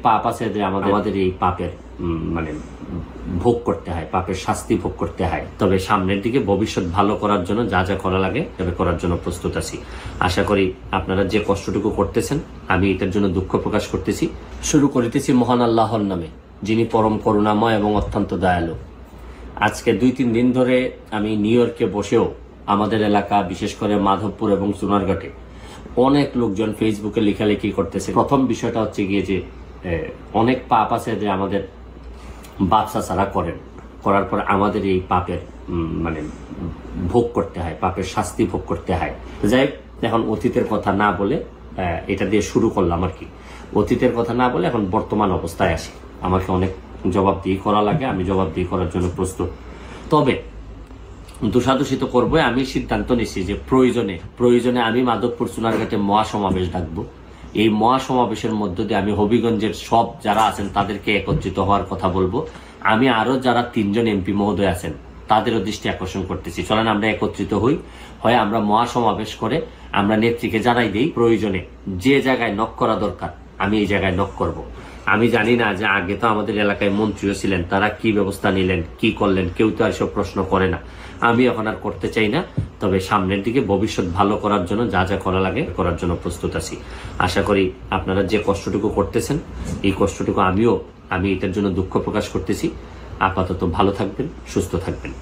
পাপ আছে যে আমাদের এই পাপের মানে ভোগ করতে হয়, পাপের শাস্তি ভোগ করতে হয়। তবে সামনের দিকে ভবিষ্যৎ ভালো করার জন্য যা যা করা লাগে তবে করার জন্য প্রস্তুত আছি। আশা করি আপনারা যে কষ্টটুকু করতেছেন আমি এটার জন্য দুঃখ প্রকাশ করতেছি। শুরু করিতেছি মহান আল্লাহর নামে, যিনি পরম করুণাময় এবং অত্যন্ত দয়ালু। আজকে 2-3 দিন ধরে আমি নিউ ইয়র্কে বসেও আমাদের এলাকা, বিশেষ করে মাধবপুর এবং সোনারঘাটে অনেক লোকজন ফেসবুকে লেখালেখি করতেছে। প্রথম বিষয়টা হচ্ছে গিয়ে যে অনেক পাপ আছে যে আমাদের বাপ চাচারা করার পর আমাদের এই পাপের মানে ভোগ করতে হয়, পাপের শাস্তি ভোগ করতে হয়। যাই এখন অতীতের কথা না বলে এটা দিয়ে শুরু করলাম আর কি। অতীতের কথা না বলে এখন বর্তমান অবস্থায় আসি। আমাকে অনেক জবাবদিহি করা লাগে, আমি জবাবদিহি করার জন্য প্রস্তুত। তবে দোষাদোষিত করবো, আমি সিদ্ধান্ত নিচ্ছি যে প্রয়োজনে আমি মাধবপুর সোনারঘাটে মহাসমাবেশ ডাকবো। এই মহাসমাবেশের মধ্য দিয়ে আমি হবিগঞ্জের সব যারা আছেন তাদেরকে একত্রিত হওয়ার কথা বলবো। আমি আরো যারা 3 জন এমপি মহোদয় আছেন তাদেরও দৃষ্টি আকর্ষণ করতেছি। চলেন আমরা একত্রিত হই, হয় আমরা মহাসমাবেশ করে আমরা নেত্রীকে জানাই দিই, প্রয়োজনে যে জায়গায় নক করা দরকার আমি এই জায়গায় নক করব। আমি জানি না যে আগে তো আমাদের এলাকায় মন্ত্রীও ছিলেন, তারা কি ব্যবস্থা নিলেন, কি করলেন, কেউ তো আর সব প্রশ্ন করে না। আমি এখন আর করতে চাই না। তবে সামনের দিকে ভবিষ্যৎ ভালো করার জন্য যা যা করা লাগে করার জন্য প্রস্তুত আছি। আশা করি আপনারা যে কষ্টটুকু করতেছেন এই কষ্টটুকু আমি এটার জন্য দুঃখ প্রকাশ করতেছি। আপাতত ভালো থাকবেন, সুস্থ থাকবেন।